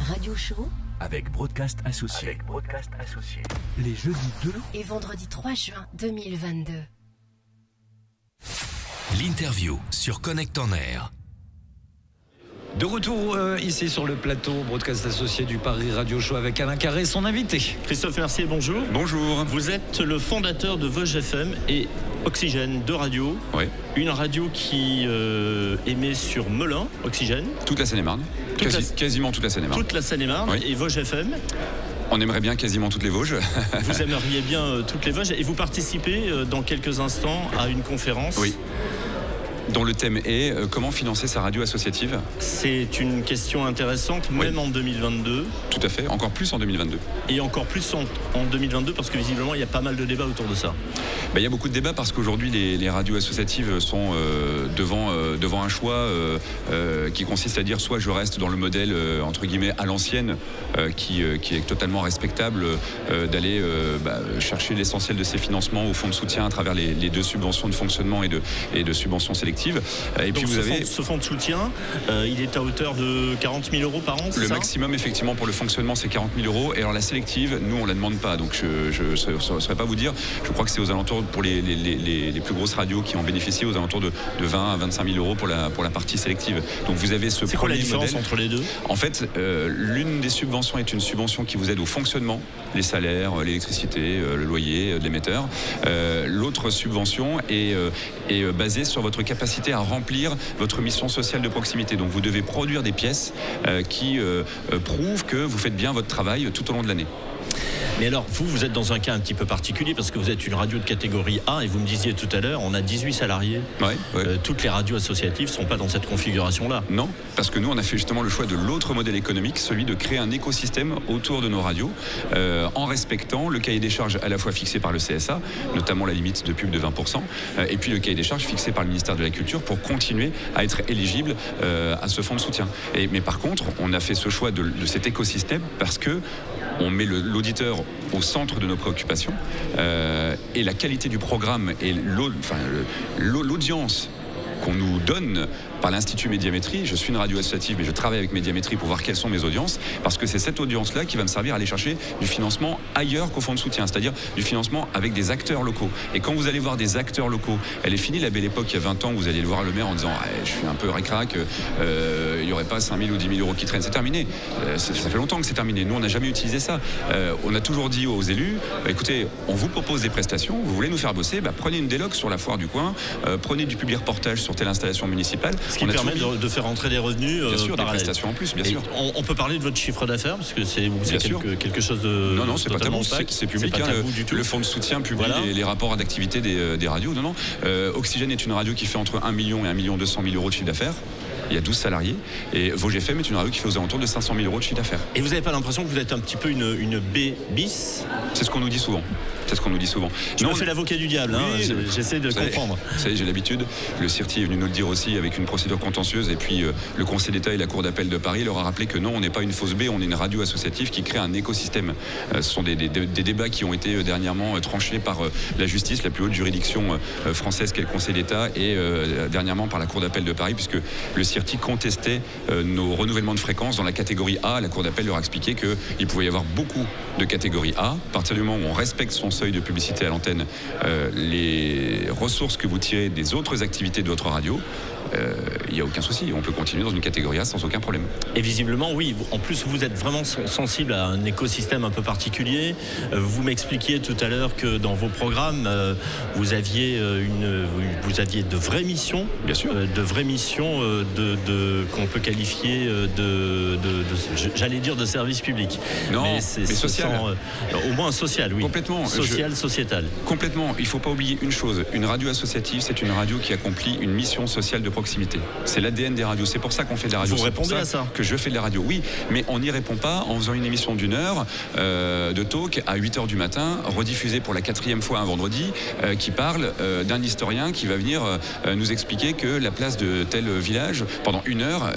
Radio Show avec Broadcast Associés. Les jeudis 2 et vendredi 3 juin 2022. L'interview sur Connect en Air. De retour ici sur le plateau Broadcast Associé du Paris Radio Show avec Alain Carré, son invité. Christophe Mercier, bonjour. Bonjour. Vous êtes le fondateur de Vosges FM et Oxygène, deux radios. Oui. Une radio qui émet sur Melun, Oxygène. Toute la Seine-et-Marne. Quasiment toute la Seine-et-Marne. Toute la Seine-et-Marne, oui. Et Vosges FM. On aimerait bien quasiment toutes les Vosges. Vous aimeriez bien toutes les Vosges et vous participez dans quelques instants à une conférence. Oui. Dont le thème est comment financer sa radio associative. C'est une question intéressante, même en 2022. Tout à fait, encore plus en 2022. Et encore plus en 2022 parce que visiblement il y a pas mal de débats autour de ça. Il y a beaucoup de débats parce qu'aujourd'hui les radios associatives sont devant un choix qui consiste à dire soit je reste dans le modèle entre guillemets à l'ancienne qui est totalement respectable d'aller chercher l'essentiel de ses financements au fonds de soutien à travers les deux subventions de fonctionnement et de subventions sélectives. Et donc puis ce fonds de soutien, il est à hauteur de 40 000 euros par an, c'est ça ? Le maximum effectivement pour le fonctionnement c'est 40 000 euros et alors la sélective, nous on la demande pas, donc je ne saurais pas vous dire, je crois que c'est aux alentours pour les plus grosses radios qui en bénéficient aux alentours de 20 à 25 000 euros pour la partie sélective. Donc vous avez ce c'est quoi la différence entre les deux ? En fait, l'une des subventions est une subvention qui vous aide au fonctionnement, les salaires, l'électricité, le loyer de l'émetteur. L'autre subvention est basée sur votre capacité à remplir votre mission sociale de proximité. Donc vous devez produire des pièces qui prouvent que vous faites bien votre travail tout au long de l'année. Mais alors, vous êtes dans un cas un petit peu particulier parce que vous êtes une radio de catégorie A et vous me disiez tout à l'heure, on a 18 salariés. Ouais. Toutes les radios associatives ne sont pas dans cette configuration-là. Non, parce que nous, on a fait justement le choix de l'autre modèle économique, celui de créer un écosystème autour de nos radios, en respectant le cahier des charges à la fois fixé par le CSA, notamment la limite de pub de 20%, et puis le cahier des charges fixé par le ministère de la Culture pour continuer à être éligible à ce fonds de soutien. Mais par contre, on a fait ce choix de cet écosystème parce que on met l'auditeur au centre de nos préoccupations et la qualité du programme et l'audience qu'on nous donne par l'Institut Médiamétrie. Je suis une radio associative mais je travaille avec Médiamétrie pour voir quelles sont mes audiences parce que c'est cette audience-là qui va me servir à aller chercher du financement ailleurs qu'au fonds de soutien, c'est-à-dire du financement avec des acteurs locaux. Et quand vous allez voir des acteurs locaux, elle est finie la belle époque il y a 20 ans où vous alliez le voir le maire en disant je suis un peu ric-rac, il n'y aurait pas 5 000 ou 10 000 euros qui traînent. C'est terminé. Ça fait longtemps que c'est terminé. Nous, on n'a jamais utilisé ça. On a toujours dit aux élus, écoutez, on vous propose des prestations, vous voulez nous faire bosser, prenez une déloc sur la foire du coin, prenez du public reportage sur telle installation municipale. Ce qui permet de faire entrer des revenus bien sûr, des prestations en plus, bien sûr. On peut parler de votre chiffre d'affaires parce que c'est quelque chose de non, c'est pas tabou, c'est public. Le fonds de soutien publie les rapports d'activité des radios. Non. Oxygène est une radio qui fait entre 1 million et 1 200 000 euros de chiffre d'affaires. Il y a 12 salariés et Vosges FM est une radio qui fait aux alentours de 500 000 euros de chiffre d'affaires. Et vous n'avez pas l'impression que vous êtes un petit peu une B bis ? C'est ce qu'on nous dit souvent. Je me fais l'avocat du diable, oui, j'essaie de comprendre. Vous savez, j'ai l'habitude. Le CIRTI est venu nous le dire aussi avec une procédure contentieuse et puis le Conseil d'État et la Cour d'appel de Paris leur a rappelé que non, on n'est pas une fausse B, on est une radio associative qui crée un écosystème. Ce sont des débats qui ont été dernièrement tranchés par la justice, la plus haute juridiction française qu'est le Conseil d'État et dernièrement par la Cour d'appel de Paris puisque le CIRTI contestait nos renouvellements de fréquences dans la catégorie A. La Cour d'appel leur a expliqué qu'il pouvait y avoir beaucoup de catégories A. À partir du moment où on respecte son seuil de publicité à l'antenne, les ressources que vous tirez des autres activités de votre radio, il n'y a aucun souci, on peut continuer dans une catégorie A sans aucun problème. Et visiblement, oui, en plus vous êtes vraiment sensible à un écosystème un peu particulier. Vous m'expliquiez tout à l'heure que dans vos programmes, vous aviez de vraies missions, bien sûr, de vraies missions qu'on peut qualifier j'allais dire de service public. Non, mais social. Au moins social, oui. Complètement. Sociétal. Complètement. Il ne faut pas oublier une chose. Une radio associative, c'est une radio qui accomplit une mission sociale de proximité. C'est l'ADN des radios. C'est pour ça qu'on fait de la radio. Vous répondez à ça ? Que je fais de la radio, oui. Mais on n'y répond pas en faisant une émission d'1 heure de talk à 8h du matin, rediffusée pour la 4e fois un vendredi, qui parle d'un historien qui va venir nous expliquer que la place de tel village, pendant 1 heure,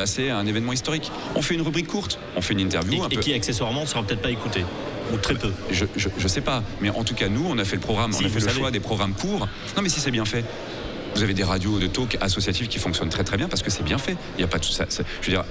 c'est un événement historique. On fait une rubrique courte, on fait une interview. Et qui accessoirement ne sera peut-être pas écoutée. Ou très peu. Je sais pas. Mais en tout cas, nous, on a fait le programme, on a fait le choix des programmes courts. Non, mais si c'est bien fait. Vous avez des radios de talk associatives qui fonctionnent très très bien parce que c'est bien fait. Il n'y a pas de ça. Je veux dire,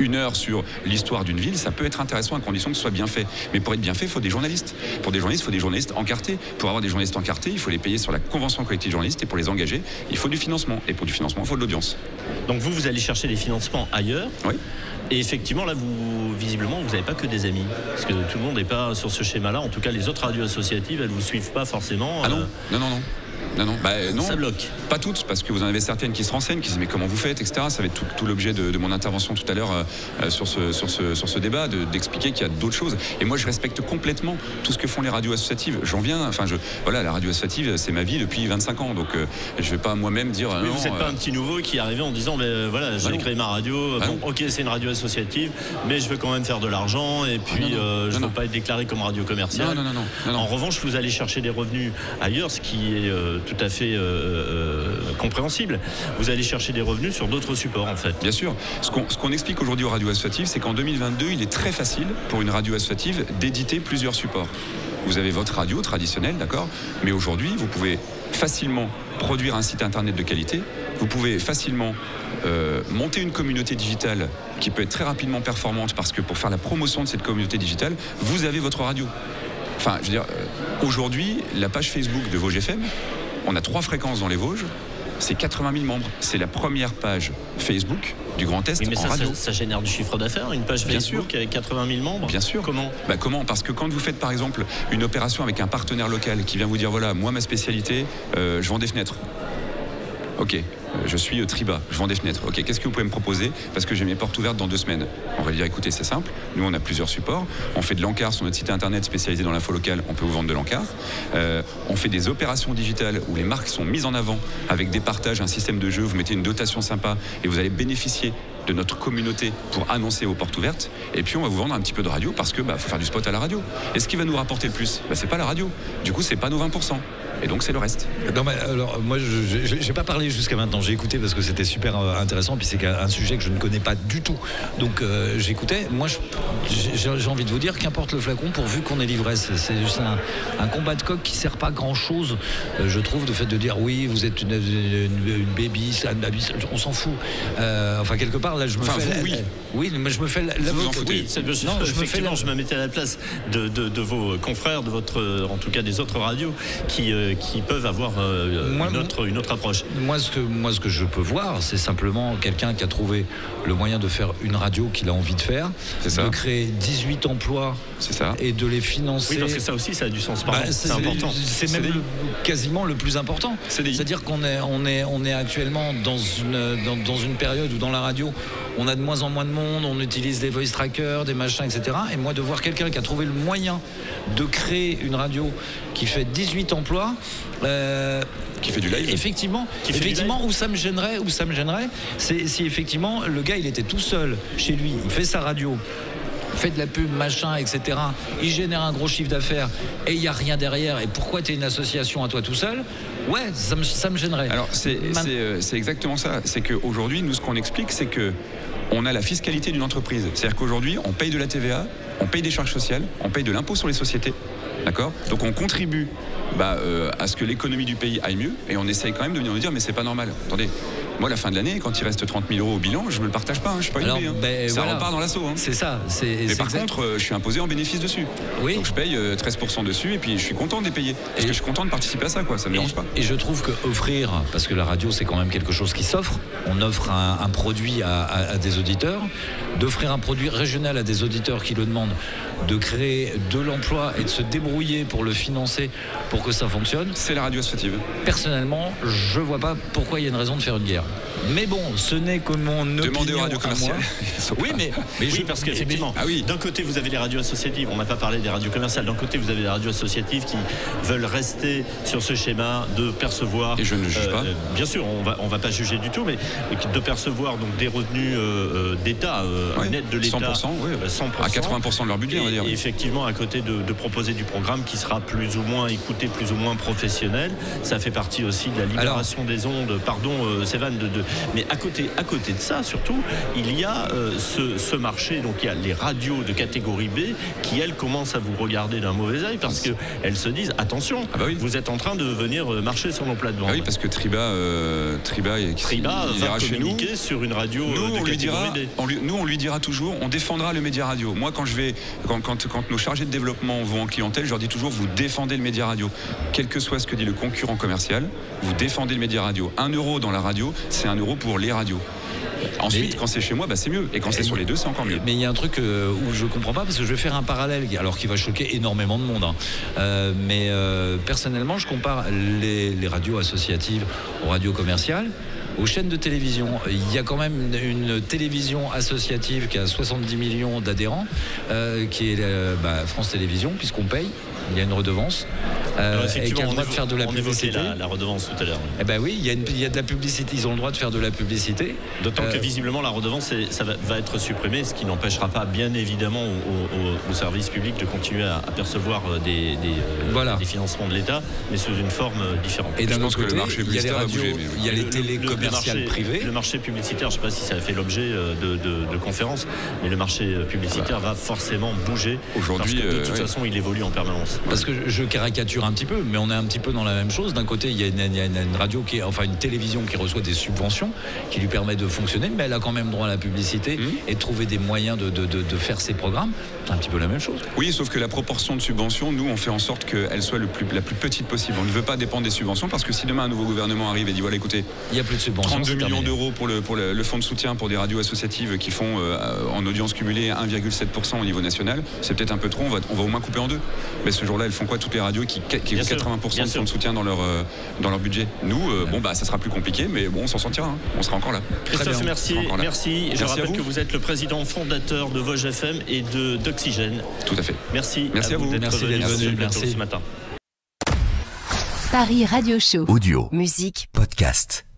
1 heure sur l'histoire d'une ville, ça peut être intéressant à condition que ce soit bien fait. Mais pour être bien fait, il faut des journalistes. Pour des journalistes, il faut des journalistes encartés. Pour avoir des journalistes encartés, il faut les payer sur la convention collective de journalistes, et pour les engager, il faut du financement. Et pour du financement, il faut de l'audience. Donc vous allez chercher des financements ailleurs. Oui. Et effectivement, là, visiblement, vous n'avez pas que des amis. Parce que tout le monde n'est pas sur ce schéma-là. En tout cas, les autres radios associatives, elles ne vous suivent pas forcément. Ah non, non. Non. Ça bloque. Pas toutes, parce que vous en avez certaines qui se renseignent, qui se disent mais comment vous faites, etc. Ça va être tout l'objet de mon intervention tout à l'heure sur ce débat, d'expliquer qu'il y a d'autres choses. Et moi, je respecte complètement tout ce que font les radios associatives. Voilà, la radio associative, c'est ma vie depuis 25 ans. Donc, je ne vais pas moi-même dire. Mais non, vous n'êtes pas un petit nouveau qui est arrivé en disant voilà, j'ai créé ma radio. Ok, c'est une radio associative, mais je veux quand même faire de l'argent et puis je ne veux pas être déclaré comme radio commerciale. Non. En revanche, vous allez chercher des revenus ailleurs, ce qui est tout à fait compréhensible. Vous allez chercher des revenus sur d'autres supports, en fait. Bien sûr. Ce qu'on explique aujourd'hui aux radios associatives, c'est qu'en 2022, il est très facile pour une radio associative d'éditer plusieurs supports. Vous avez votre radio traditionnelle, d'accord, mais aujourd'hui, vous pouvez facilement produire un site internet de qualité. Vous pouvez facilement monter une communauté digitale qui peut être très rapidement performante, parce que pour faire la promotion de cette communauté digitale, vous avez votre radio. Enfin, je veux dire, aujourd'hui, la page Facebook de Vosges FM, on a 3 fréquences dans les Vosges, c'est 80 000 membres. C'est la première page Facebook du Grand Est en radio. Ça génère du chiffre d'affaires, une page Facebook avec 80 000 membres. Bien sûr. Comment ? Comment ? Parce que quand vous faites par exemple une opération avec un partenaire local qui vient vous dire voilà, moi ma spécialité, je vends des fenêtres. Ok, je suis Triba, je vends des fenêtres. Ok, qu'est-ce que vous pouvez me proposer ? Parce que j'ai mes portes ouvertes dans 2 semaines. On va dire écoutez, c'est simple, nous on a plusieurs supports. On fait de l'encart sur notre site internet spécialisé dans l'info locale, on peut vous vendre de l'encart. On fait des opérations digitales où les marques sont mises en avant avec des partages, un système de jeu, vous mettez une dotation sympa et vous allez bénéficier de notre communauté pour annoncer vos portes ouvertes. Et puis on va vous vendre un petit peu de radio parce que faut faire du spot à la radio. Et ce qui va nous rapporter le plus, c'est pas la radio. Du coup, c'est pas nos 20%. Et donc c'est le reste. Non, mais alors moi je n'ai pas parlé jusqu'à maintenant, j'ai écouté parce que c'était super intéressant, puis c'est un sujet que je ne connais pas du tout, donc j'écoutais. Moi j'ai envie de vous dire qu'importe le flacon pourvu qu'on ait l'ivresse. C'est juste un combat de coq qui sert pas grand chose, je trouve, le fait de dire oui vous êtes une baby, on s'en fout, enfin quelque part là je me mais je me fais vous en foutez. Effectivement, je me mettais à la place de vos confrères, en tout cas des autres radios qui peuvent avoir une autre approche. Moi, ce que je peux voir, c'est simplement quelqu'un qui a trouvé le moyen de faire une radio qu'il a envie de faire, de créer 18 emplois et de les financer. Oui, parce que ça aussi, ça a du sens. C'est important. C'est même quasiment le plus important. C'est-à-dire qu'on est actuellement dans une période où dans la radio, on a de moins en moins de monde, on utilise des voice trackers, des machins, etc. Et moi, de voir quelqu'un qui a trouvé le moyen de créer une radio qui fait 18 emplois, qui fait du live, effectivement, où ça me gênerait, c'est si effectivement le gars il était tout seul chez lui, il fait sa radio, fait de la pub, machin, etc. Il génère un gros chiffre d'affaires et il n'y a rien derrière. Et pourquoi tu es une association à toi tout seul ? Ouais, ça me gênerait. Alors c'est exactement ça. C'est qu'aujourd'hui, nous, ce qu'on explique, c'est que on a la fiscalité d'une entreprise. C'est-à-dire qu'aujourd'hui, on paye de la TVA, on paye des charges sociales, on paye de l'impôt sur les sociétés. D'accord ? Donc on contribue à ce que l'économie du pays aille mieux, et on essaye quand même de venir nous dire mais c'est pas normal. Attendez, moi la fin de l'année, quand il reste 30 000 € au bilan, je me le partage pas, je suis pas une B. Ça repart dans l'assaut. C'est ça. Mais par contre, je suis imposé en bénéfice dessus. Oui. Donc je paye 13% dessus, et puis je suis content de les payer. Parce que je suis content de participer à ça, quoi. Ça me dérange pas. Et je trouve que offrir, parce que la radio c'est quand même quelque chose qui s'offre, on offre un produit à des auditeurs, d'offrir un produit régional à des auditeurs qui le demandent, de créer de l'emploi et de se débrouiller pour le financer pour que ça fonctionne. C'est la radio associative. Personnellement, je vois pas pourquoi il y a une raison de faire une guerre. Mais bon, ce n'est que mon opinion. Demandez aux radios commerciales. Parce qu'effectivement, d'un côté vous avez les radios associatives, on n'a pas parlé des radios commerciales, d'un côté vous avez les radios associatives qui veulent rester sur ce schéma de percevoir. Et je ne juge pas. Bien sûr, on va pas juger du tout, mais de percevoir donc des revenus d'État, net de l'État. 100%, oui. 100%. À 80% de leur budget, on va dire. Et effectivement, à côté de proposer du programme qui sera plus ou moins écouté, plus ou moins professionnel, ça fait partie aussi de la libération des ondes. Pardon, Sévan, Mais à côté de ça, surtout, il y a ce marché, donc il y a les radios de catégorie B qui, elles, commencent à vous regarder d'un mauvais œil parce qu'elles se disent, attention, vous êtes en train de venir marcher sur nos plates-bandes. Ah oui, parce que Triba va communiquer sur une radio de catégorie D. Nous, on lui dira toujours, on défendra le média radio. Moi, quand nos chargés de développement vont en clientèle, je leur dis toujours, vous défendez le média radio. Quel que soit ce que dit le concurrent commercial, vous défendez le média radio. 1 euro dans la radio, c'est 1 euro pour les radios. Ensuite, quand c'est chez moi, c'est mieux. Et quand c'est sur les deux, c'est encore mieux. Mais il y a un truc où je comprends pas, parce que je vais faire un parallèle, alors qui va choquer énormément de monde. Personnellement, je compare les radios associatives aux radios commerciales, aux chaînes de télévision. Il y a quand même une télévision associative qui a 70 millions d'adhérents, qui est France Télévisions, puisqu'on paye. Il y a une redevance. Et qui a le droit de faire de la publicité. La redevance tout à l'heure. Eh ben oui, il y a de la publicité. Ils ont le droit de faire de la publicité. D'autant que visiblement la redevance ça va être supprimée, ce qui n'empêchera pas bien évidemment au service public de continuer à percevoir des financements de l'État, mais sous une forme différente. Et d'un autre côté, il y a les radios, il y a les télés commerciales privées. Le marché publicitaire, je ne sais pas si ça a fait l'objet de conférences, mais le marché publicitaire va forcément bouger. Aujourd'hui, parce que de toute façon, il évolue en permanence. Parce que je caricature un petit peu, mais on est un petit peu dans la même chose. D'un côté, il y a une radio une télévision qui reçoit des subventions qui lui permet de fonctionner, mais elle a quand même droit à la publicité et de trouver des moyens de faire ses programmes. C'est un petit peu la même chose. Oui, sauf que la proportion de subventions, nous, on fait en sorte qu'elle soit la plus petite possible. On ne veut pas dépendre des subventions parce que si demain un nouveau gouvernement arrive et dit voilà, écoutez, il n'y a plus de subventions. 32 millions d'euros pour le fonds de soutien pour des radios associatives qui font en audience cumulée 1,7% au niveau national, c'est peut-être un peu trop. On va au moins couper en deux. Mais ce jour-là, elles font quoi toutes les radios qui ont 80% de fonds de soutien dans leur budget? Nous, ça sera plus compliqué, mais on s'en sortira. On sera encore là. Christophe merci. Je rappelle que vous êtes le président fondateur de Vosges FM et d'Oxygène. Tout à fait. Merci à vous d'être venu ce matin. Paris Radio Show. Audio, musique, podcast.